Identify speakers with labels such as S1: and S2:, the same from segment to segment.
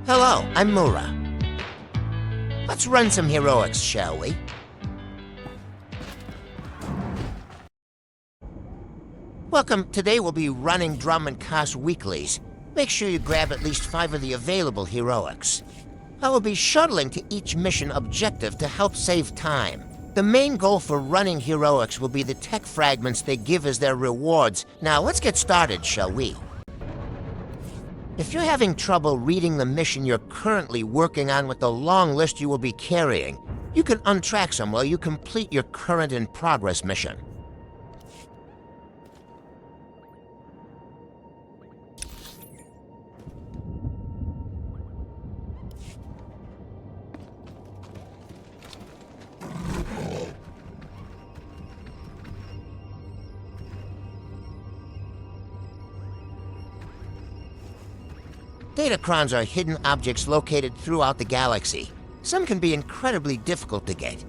S1: Hello, I'm Moo'ra. Let's run some heroics, shall we? Welcome. Today we'll be running Dromund Kaas weeklies. Make sure you grab at least 5 of the available heroics. I will be shuttling to each mission objective to help save time. The main goal for running heroics will be the tech fragments they give as their rewards. Now let's get started, shall we? If you're having trouble reading the mission you're currently working on with the long list you will be carrying, you can untrack some while you complete your current in progress mission. Datacrons are hidden objects located throughout the galaxy. Some can be incredibly difficult to get.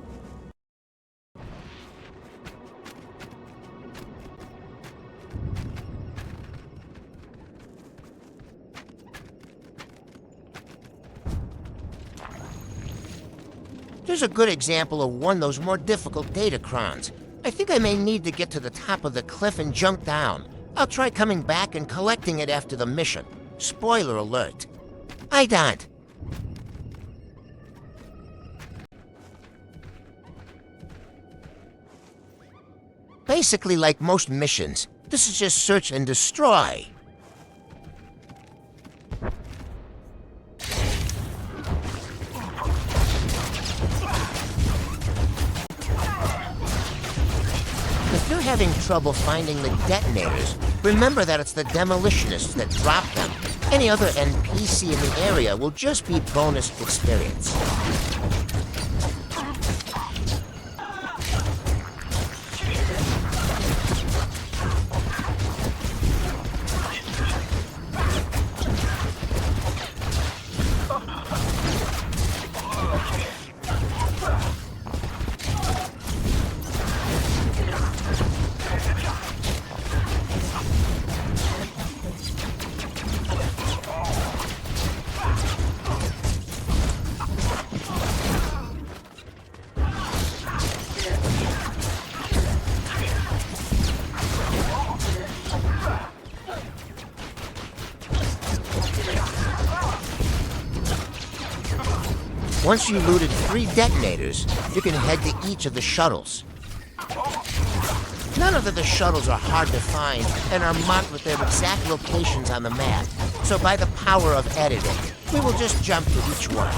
S1: Here's a good example of one of those more difficult datacrons. I think I may need to get to the top of the cliff and jump down. I'll try coming back and collecting it after the mission. Spoiler alert. I don't. Basically like most missions, this is just search and destroy. If you're having trouble finding the detonators, remember that it's the demolitionists that drop them. Any other NPC in the area will just be bonus experience. Once you looted 3 detonators, you can head to each of the shuttles. None of the shuttles are hard to find and are marked with their exact locations on the map. So by the power of editing, we will just jump to each one.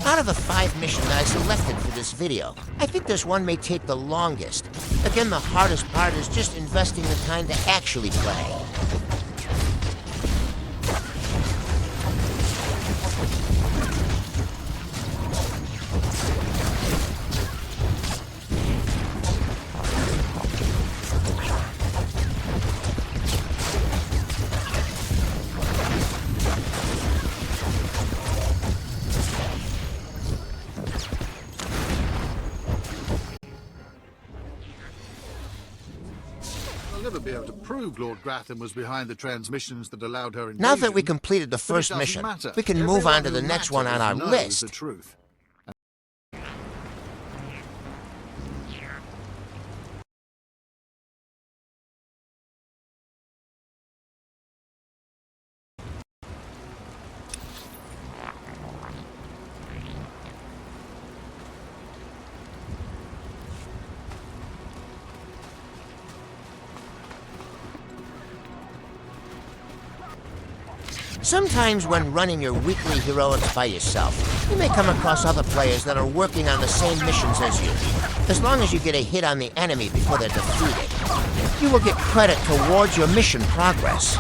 S1: Out of the 5 missions I selected for this video, I think this one may take the longest. Again, the hardest part is just investing the time to actually play.
S2: I'll never be able to prove Lord Gratham was behind the transmissions that allowed her invasion.
S1: Now that we completed the first mission, we can move on to the next one on our list.
S2: The truth.
S1: Sometimes when running your weekly heroics by yourself, you may come across other players that are working on the same missions as you. As long as you get a hit on the enemy before they're defeated, you will get credit towards your mission progress.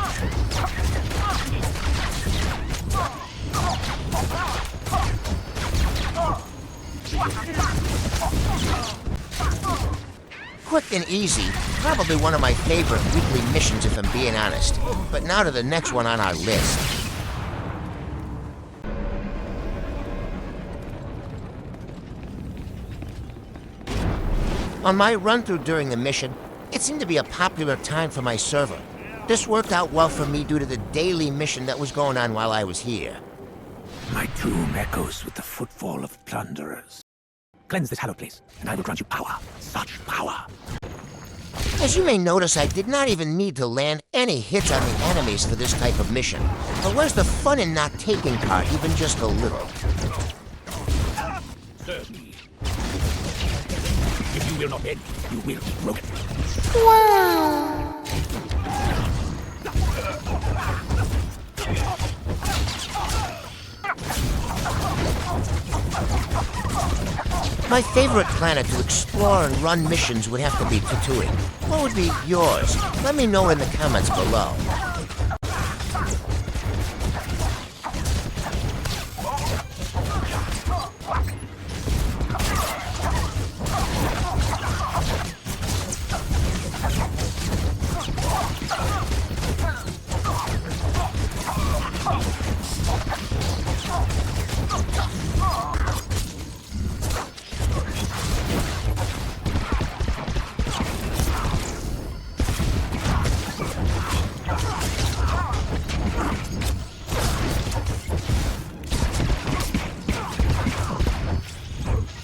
S1: Quick and easy, probably one of my favorite weekly missions if I'm being honest. But now to the next one on our list. On my run-through during the mission, it seemed to be a popular time for my server. This worked out well for me due to the daily mission that was going on while I was here.
S3: My tomb echoes with the footfall of plunderers. Cleanse this hallowed place, and I will grant you power. Such power.
S1: As you may notice, I did not even need to land any hits on the enemies for this type of mission. But where's the fun in not taking part, even just a little?
S3: Serve me. If you will not bend, you will be broken.
S1: Wow! My favorite planet to explore and run missions would have to be Tatooine. What would be yours? Let me know in the comments below.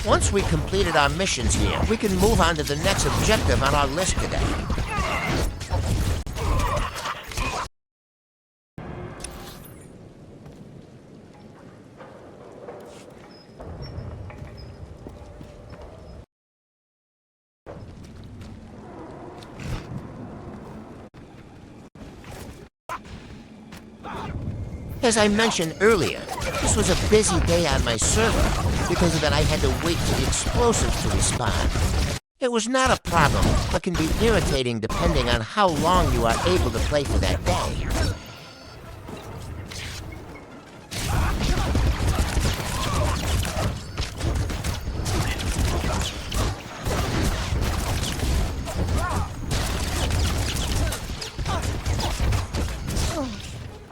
S1: Once we completed our missions here, we can move on to the next objective on our list today. As I mentioned earlier, this was a busy day on my server. Because of that, I had to wait for the explosives to respawn. It was not a problem, but can be irritating depending on how long you are able to play for that day.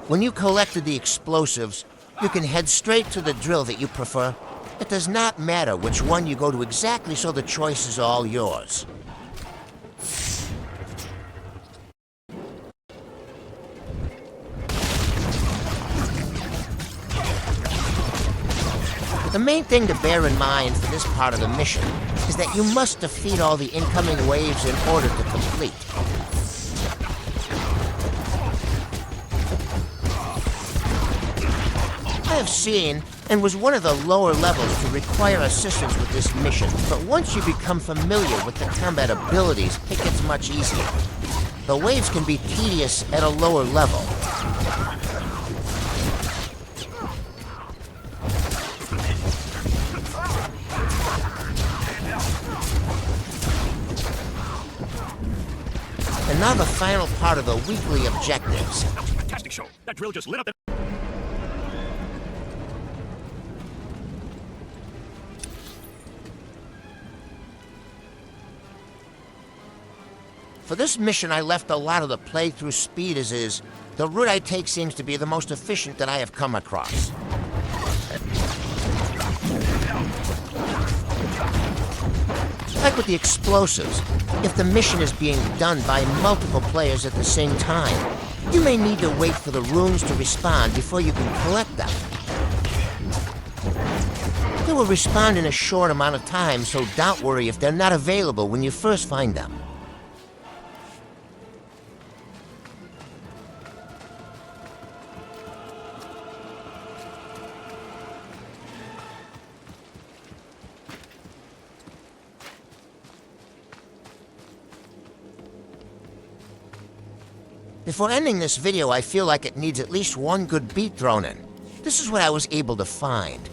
S1: When you collected the explosives, you can head straight to the drill that you prefer. It does not matter which one you go to exactly, so the choice is all yours. The main thing to bear in mind for this part of the mission is that you must defeat all the incoming waves in order to complete. I have seen and was one of the lower levels to require assistance with this mission, but once you become familiar with the combat abilities, it gets much easier. The waves can be tedious at a lower level. And now the final part of the weekly objectives.
S3: That was a fantastic show. That drill just lit up the...
S1: For this mission, I left a lot of the playthrough speed as is. The route I take seems to be the most efficient that I have come across. Like with the explosives, if the mission is being done by multiple players at the same time, you may need to wait for the runes to respawn before you can collect them. They will respawn in a short amount of time, so don't worry if they're not available when you first find them. Before ending this video, I feel like it needs at least one good beat thrown in. This is what I was able to find.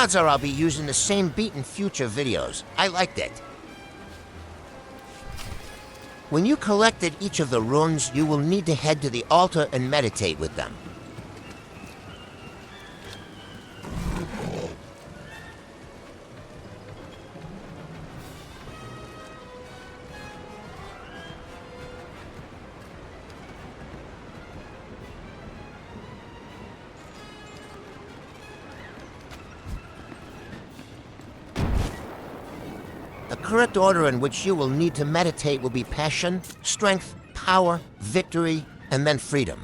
S1: Odds are I'll be using the same beat in future videos. I liked it. When you collected each of the runes, you will need to head to the altar and meditate with them. The correct order in which you will need to meditate will be passion, strength, power, victory, and then freedom.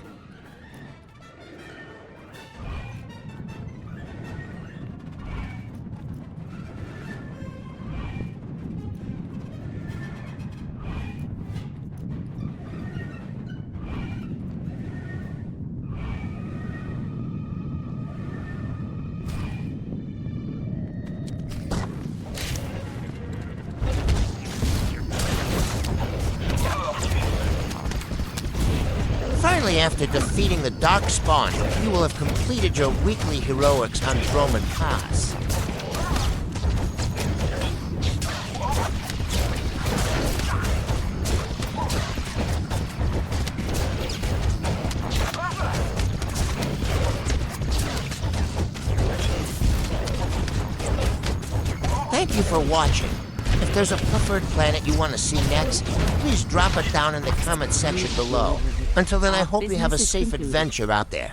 S1: Finally, after defeating the Dark Spawn, you will have completed your weekly heroics on Dromund Kaas. Thank you for watching. If there's a preferred planet you want to see next, please drop it down in the comment section below. Until then, I hope you have a safe adventure out there.